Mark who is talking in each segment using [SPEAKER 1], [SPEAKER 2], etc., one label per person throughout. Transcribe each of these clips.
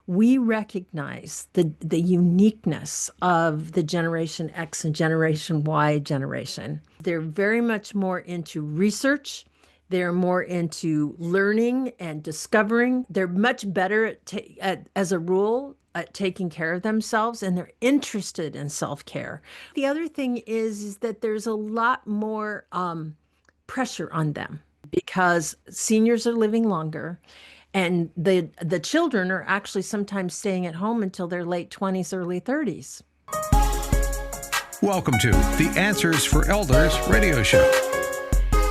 [SPEAKER 1] we recognize the uniqueness of the Generation X and Generation Y generation. They're very much more into research. They're more into learning and discovering. They're much better as a rule, at taking care of themselves, and they're interested in self-care. The other thing is that there's a lot more pressure on them because seniors are living longer, and the children are actually sometimes staying at home until their late 20s, early 30s.
[SPEAKER 2] Welcome to the Answers for Elders radio show.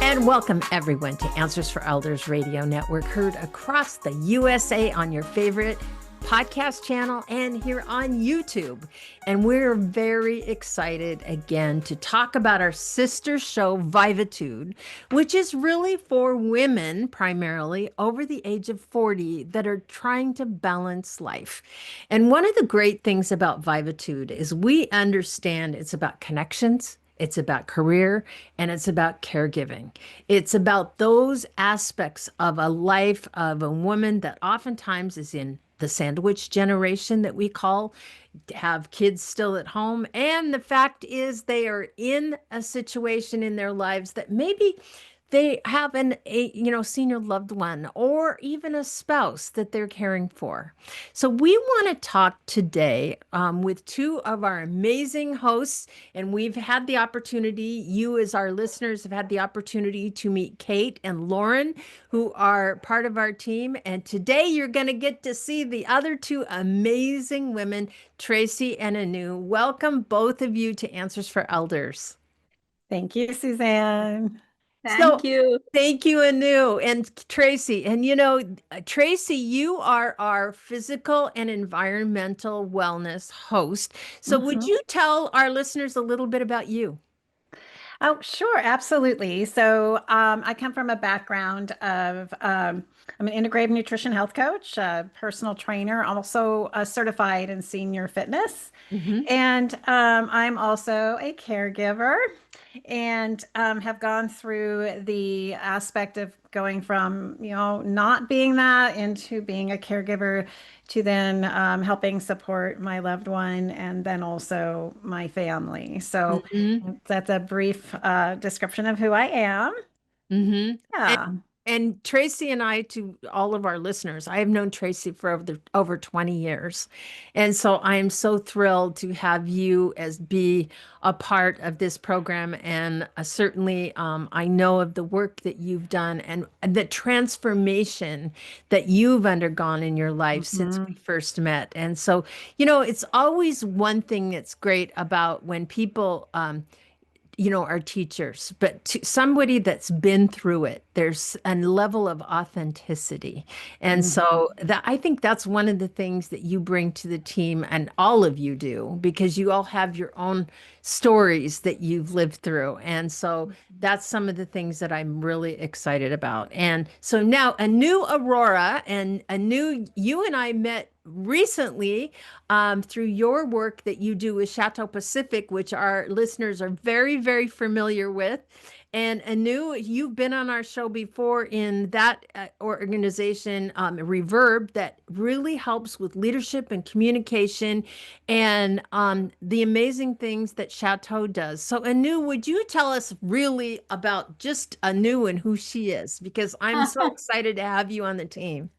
[SPEAKER 1] And welcome everyone to Answers for Elders Radio Network, heard across the USA on your favorite podcast channel and here on YouTube. And we're very excited again to talk about our sister show, Vivatude, which is really for women primarily over the age of 40 that are trying to balance life. And one of the great things about Vivatude is we understand it's about connections. It's about career, and it's about caregiving. It's about those aspects of a life of a woman that oftentimes is in the sandwich generation that we call, have kids still at home. And the fact is they are in a situation in their lives that maybe they have a senior loved one or even a spouse that they're caring for. So we want to talk today with two of our amazing hosts, and we've had the opportunity, you as our listeners have had the opportunity to meet Kate and Lauren, who are part of our team. And today you're going to get to see the other two amazing women, Tracy and Anu. Welcome both of you to Answers for Elders.
[SPEAKER 3] Thank you, Suzanne.
[SPEAKER 1] So thank you, Anu and Tracy. And Tracy, you are our physical and environmental wellness host. So would you tell our listeners a little bit about you?
[SPEAKER 3] Oh, sure, absolutely. So I come from a background of, I'm an integrative nutrition health coach, a personal trainer, also certified in senior fitness. And I'm also a caregiver and have gone through the aspect of going from, not being that into being a caregiver to then helping support my loved one and then also my family. So that's a brief description of who I am. Yeah.
[SPEAKER 1] And Tracy and I, to all of our listeners, I have known Tracy for over 20 years. And so I am so thrilled to have you be a part of this program. And certainly I know of the work that you've done and the transformation that you've undergone in your life since we first met. And so, it's always one thing that's great about when people are teachers, but to somebody that's been through it, there's a level of authenticity. And so I think that's one of the things that you bring to the team, and all of you do, because you all have your own stories that you've lived through. And so that's some of the things that I'm really excited about. And so now Anu Arora, and Anu, you and I met recently through your work that you do with Chateau Pacific, which our listeners are very, very familiar with. And Anu, you've been on our show before in that organization, Reverb, that really helps with leadership and communication and the amazing things that Chateau does. So Anu, would you tell us really about just Anu and who she is? Because I'm so excited to have you on the team.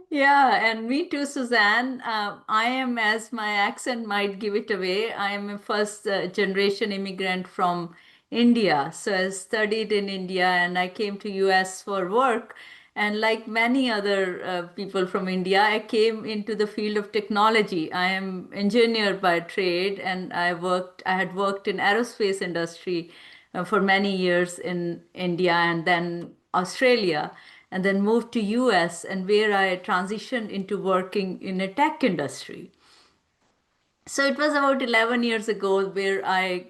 [SPEAKER 4] Yeah, and me too, Suzanne. I am, as my accent might give it away, I am a first generation immigrant from India. So I studied in India and I came to US for work. And like many other people from India, I came into the field of technology. I am engineer by trade, and I had worked in aerospace industry for many years in India and then Australia, and then moved to US, and where I transitioned into working in a tech industry. So it was about 11 years ago where I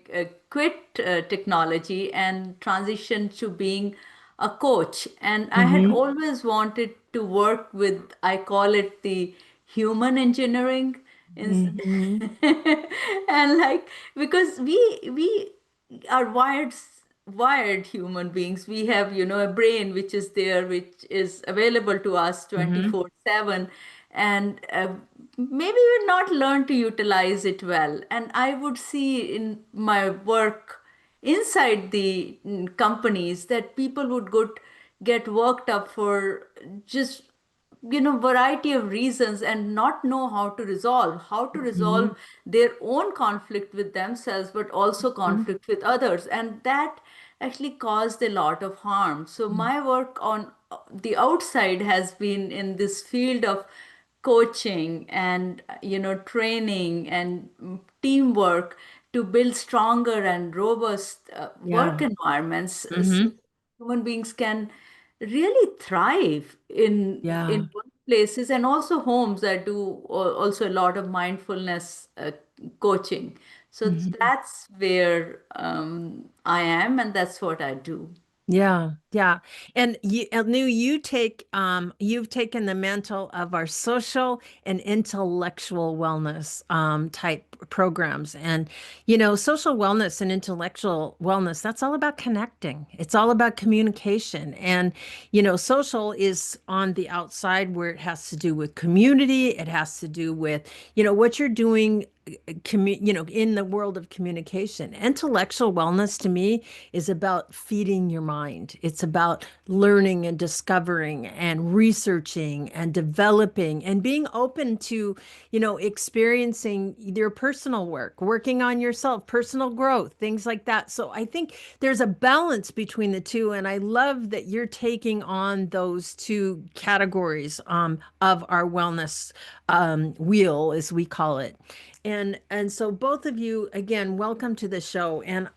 [SPEAKER 4] quit technology and transitioned to being a coach. And I had always wanted to work with, I call it the human engineering. And like, because we are wired human beings. We have, a brain which is there, which is available to us 24/7. And maybe we've not learned to utilize it well. And I would see in my work inside the companies that people would get worked up for just variety of reasons and not know how to resolve their own conflict with themselves, but also
[SPEAKER 1] Mhm.
[SPEAKER 4] conflict with others, and that actually caused a lot of harm. So my work on the outside has been in this field of coaching and training and teamwork to build stronger and robust work
[SPEAKER 1] Yeah.
[SPEAKER 4] environments, so
[SPEAKER 1] Hmm.
[SPEAKER 4] human beings can really thrive in
[SPEAKER 1] Yeah.
[SPEAKER 4] workplaces and also homes. I do also a lot of mindfulness coaching. So
[SPEAKER 1] Mhm.
[SPEAKER 4] that's where I am, and that's what I do.
[SPEAKER 1] Yeah, yeah. And you take you've taken the mantle of our social and intellectual wellness type programs. And social wellness and intellectual wellness, that's all about connecting. It's all about communication. And social is on the outside where it has to do with community, it has to do with, what you're doing in the world of communication. Intellectual wellness to me is about feeding your mind. It's about learning and discovering and researching and developing and being open to, experiencing your personal work, working on yourself, personal growth, things like that. So I think there's a balance between the two. And I love that you're taking on those two categories of our wellness wheel, as we call it. And so both of you, again, welcome to the show. And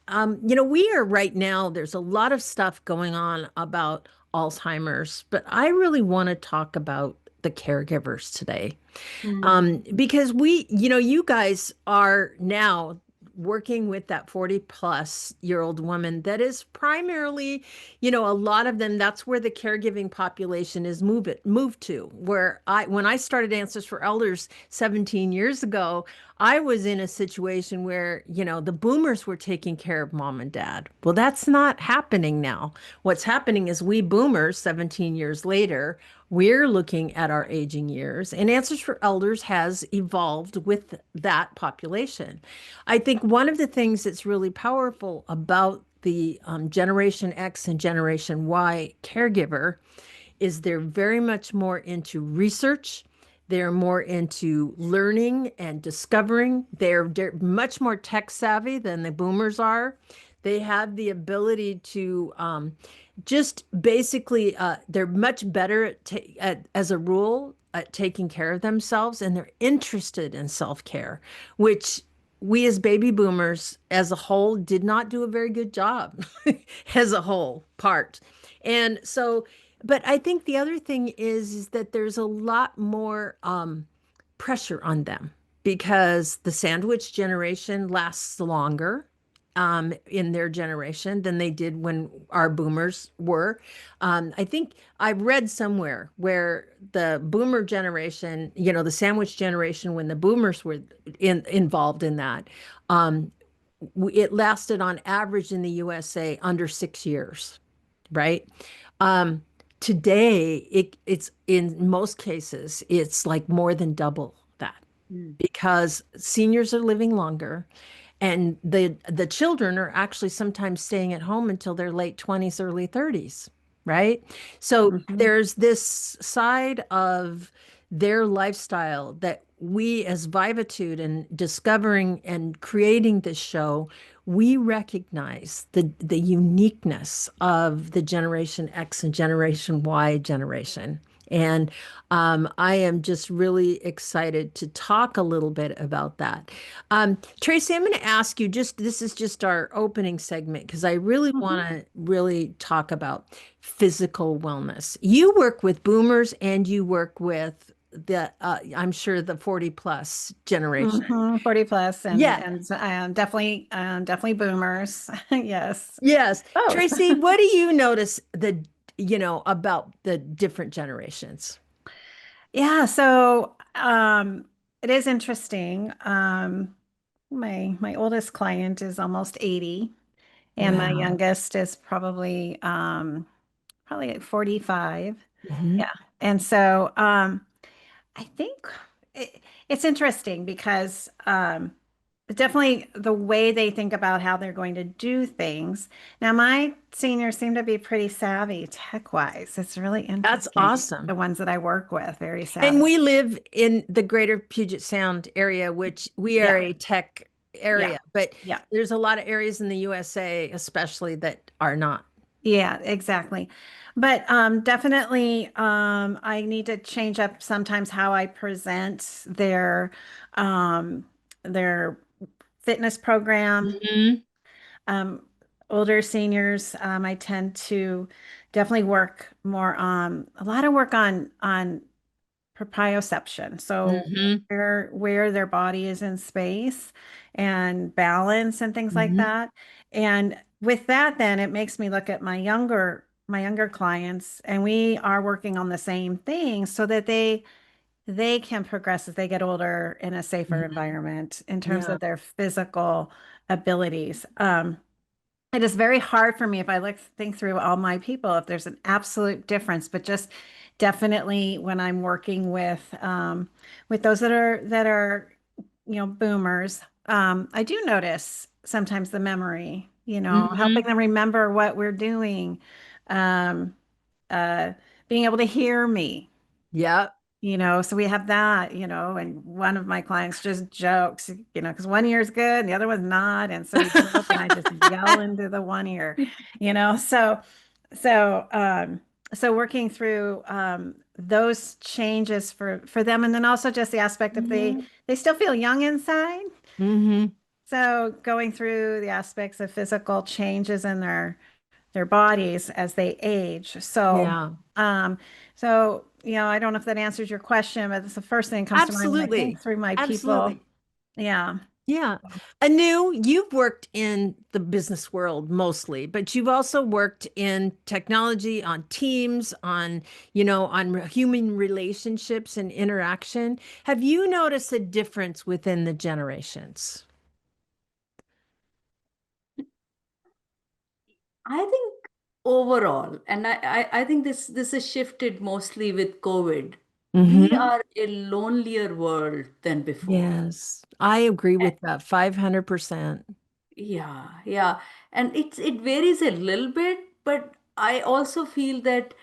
[SPEAKER 1] we are right now, there's a lot of stuff going on about Alzheimer's, but I really want to talk about the caregivers today.
[SPEAKER 4] Mm.
[SPEAKER 1] Because you guys are now working with that 40-plus-year-old woman that is primarily, a lot of them, that's where the caregiving population is moved to. Where when I started Answers for Elders 17 years ago, I was in a situation where, the boomers were taking care of mom and dad. Well, that's not happening now. What's happening is we boomers, 17 years later, we're looking at our aging years, and Answers for Elders has evolved with that population. I think one of the things that's really powerful about the Generation X and Generation Y caregiver is they're very much more into research. They're more into learning and discovering. They're much more tech savvy than the boomers are. They have the ability to just basically, they're much better as a rule, at taking care of themselves, and they're interested in self-care, which we as baby boomers as a whole did not do a very good job as a whole part. And so, but I think the other thing is that there's a lot more pressure on them because the sandwich generation lasts longer in their generation than they did when our boomers were. I think I've read somewhere where the boomer generation, the sandwich generation, when the boomers were involved in that, um, it lasted on average in the USA under 6 years, right? Um, Today, it's in most cases, it's like more than double that
[SPEAKER 4] Mm.
[SPEAKER 1] because seniors are living longer, and the children are actually sometimes staying at home until their late 20s, early 30s, right? So
[SPEAKER 3] Mhm.
[SPEAKER 1] there's this side of their lifestyle that we as Vivatude and discovering and creating this show, we recognize the uniqueness of the Generation X and Generation Y generation. And I am just really excited to talk a little bit about that. Tracy, I'm going to ask you, just this is just our opening segment because I really
[SPEAKER 3] Mhm.
[SPEAKER 1] want to really talk about physical wellness. You work with boomers and you work with I'm sure the 40 plus generation.
[SPEAKER 3] 40 plus
[SPEAKER 1] Yeah.
[SPEAKER 3] and definitely boomers. Yes.
[SPEAKER 1] Yes.
[SPEAKER 3] Both.
[SPEAKER 1] Tracy, what do you notice about the different generations?
[SPEAKER 3] Yeah, so it is interesting. My oldest client is almost 80, and my
[SPEAKER 1] Wow.
[SPEAKER 3] youngest is probably at 45.
[SPEAKER 1] Mhm.
[SPEAKER 3] Yeah. And so I think it's interesting because definitely the way they think about how they're going to do things. Now, my seniors seem to be pretty savvy tech-wise. It's really
[SPEAKER 1] That's
[SPEAKER 3] interesting. The
[SPEAKER 1] awesome.
[SPEAKER 3] ones that I work with, very
[SPEAKER 1] And
[SPEAKER 3] savvy.
[SPEAKER 1] we live in the greater Puget Sound area, which we are
[SPEAKER 3] Yeah,
[SPEAKER 1] a tech
[SPEAKER 3] yeah,
[SPEAKER 1] area, but
[SPEAKER 3] yeah.
[SPEAKER 1] there's a lot of areas in the USA, especially that are not.
[SPEAKER 3] Yeah, exactly. But definitely I need to change up sometimes how I present um, their fitness program.
[SPEAKER 1] Hmm.
[SPEAKER 3] Um, Older seniors, I tend to definitely work more on a lot of work on proprioception. So
[SPEAKER 1] Hmm.
[SPEAKER 3] where their body is in space and balance and things like
[SPEAKER 1] Hmm.
[SPEAKER 3] that. And with that, then it makes me look at my younger clients, and we are working on the same thing so that they can progress as they get older in a safer
[SPEAKER 1] Hmm.
[SPEAKER 3] environment in terms
[SPEAKER 1] Yeah.
[SPEAKER 3] of their physical abilities. It is very hard for me if I think through all my people, if there's an absolute difference, but just definitely when I'm working with those that are boomers, I do notice sometimes the memory, helping
[SPEAKER 1] Hmm.
[SPEAKER 3] them remember what we're doing, um, uh, being able to hear me,
[SPEAKER 1] Yeah.
[SPEAKER 3] so we have that, and one of my clients just jokes, because one ear's good and the other one's not. And so we joke and I just yell into the one ear, so, so working through, those changes for them. And then also just the aspect of
[SPEAKER 1] Hmm.
[SPEAKER 3] they still feel young inside.
[SPEAKER 1] Hmm.
[SPEAKER 3] So going through the aspects of physical changes in their bodies as they age.
[SPEAKER 1] Yeah.
[SPEAKER 3] Um, so, I don't know if that answers your question, but it's the first thing that comes to mind when I think
[SPEAKER 1] Absolutely.
[SPEAKER 3] through my people.
[SPEAKER 1] Absolutely.
[SPEAKER 3] Yeah.
[SPEAKER 1] Yeah. Anu, you've worked in the business world mostly, but you've also worked in technology, on teams, on human relationships and interaction. Have you noticed a difference within the generations?
[SPEAKER 4] I think overall, and I think this has shifted mostly with COVID. We
[SPEAKER 1] Hmm.
[SPEAKER 4] are a lonelier world than before.
[SPEAKER 1] Yes, I agree
[SPEAKER 4] Eh,
[SPEAKER 1] with that 500%.
[SPEAKER 4] Yeah, yeah. And it varies a little bit, but I also feel that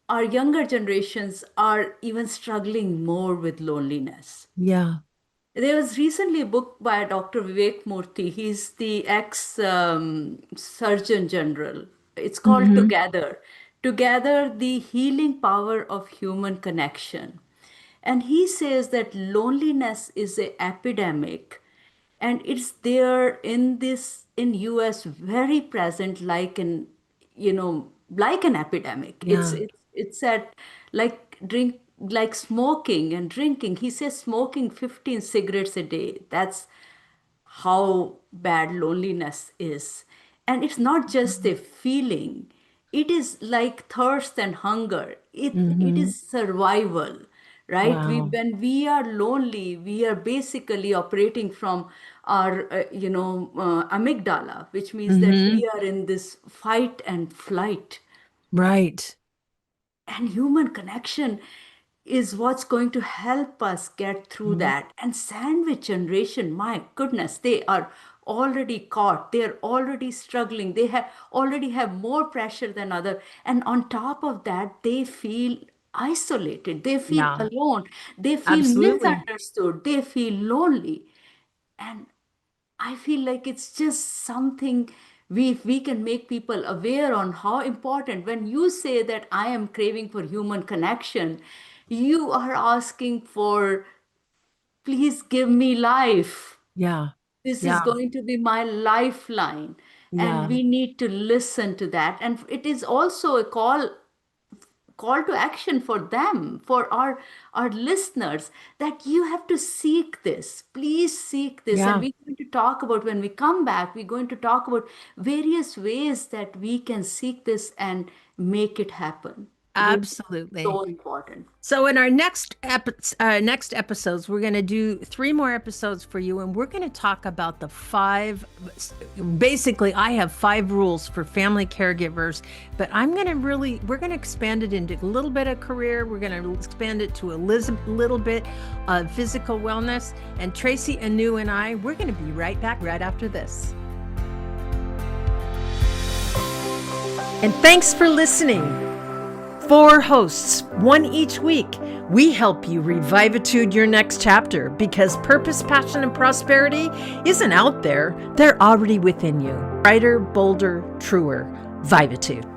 [SPEAKER 4] our younger generations are even struggling more with loneliness.
[SPEAKER 1] Yeah.
[SPEAKER 4] There was recently a book by Dr. Vivek Murthy. He's the ex Surgeon General. It's called
[SPEAKER 1] Hmm.
[SPEAKER 4] Together. Together, the healing power of human connection. And he says that loneliness is an epidemic, and it's there in US very present, like an epidemic. it's
[SPEAKER 1] Yeah.
[SPEAKER 4] it's it's at like smoking and drinking. He says smoking 15 cigarettes a day. That's how bad loneliness is. And it's not just a feeling, it is like thirst and hunger. It
[SPEAKER 1] Hmm.
[SPEAKER 4] is survival, right?
[SPEAKER 1] Wow.
[SPEAKER 4] When we are lonely, we are basically operating from our amygdala, which means that
[SPEAKER 1] Hmm.
[SPEAKER 4] we are in this fight and flight.
[SPEAKER 1] Right.
[SPEAKER 4] And human connection is what's going to help us get through
[SPEAKER 1] Mhm.
[SPEAKER 4] that. And sandwich generation, my goodness, they are already caught. They're already struggling. They have already have more pressure than other. And on top of that, they feel isolated. They feel
[SPEAKER 1] Yeah,
[SPEAKER 4] alone. They feel
[SPEAKER 1] absolutely.
[SPEAKER 4] misunderstood. They feel lonely. And I feel like it's just something we can make people aware on how important. When you say that I am craving for human connection, you are asking for, please give me life.
[SPEAKER 1] Yeah.
[SPEAKER 4] This is
[SPEAKER 1] Yeah.
[SPEAKER 4] going to be my lifeline. And
[SPEAKER 1] Yeah.
[SPEAKER 4] we need to listen to that. And it is also a call to action for them, for our listeners, that you have to seek this. Please seek this. And
[SPEAKER 1] Yeah.
[SPEAKER 4] we're going to talk about, when we come back, we're going to talk about various ways that we can seek this and make it happen.
[SPEAKER 1] Absolutely.
[SPEAKER 4] So important.
[SPEAKER 1] So in our next episodes, we're going to do 3 more episodes for you, and we're going to talk about the 5. Basically, I have 5 rules for family caregivers, but we're going to expand it into a little bit of career. We're going to expand it to a little bit of physical wellness. And Tracy, Anu, and I, we're going to be right back right after this. And thanks for listening. 4 hosts, 1 each week. We help you revivatude your next chapter because purpose, passion, and prosperity isn't out there. They're already within you. Brighter, bolder, truer. Vivatude.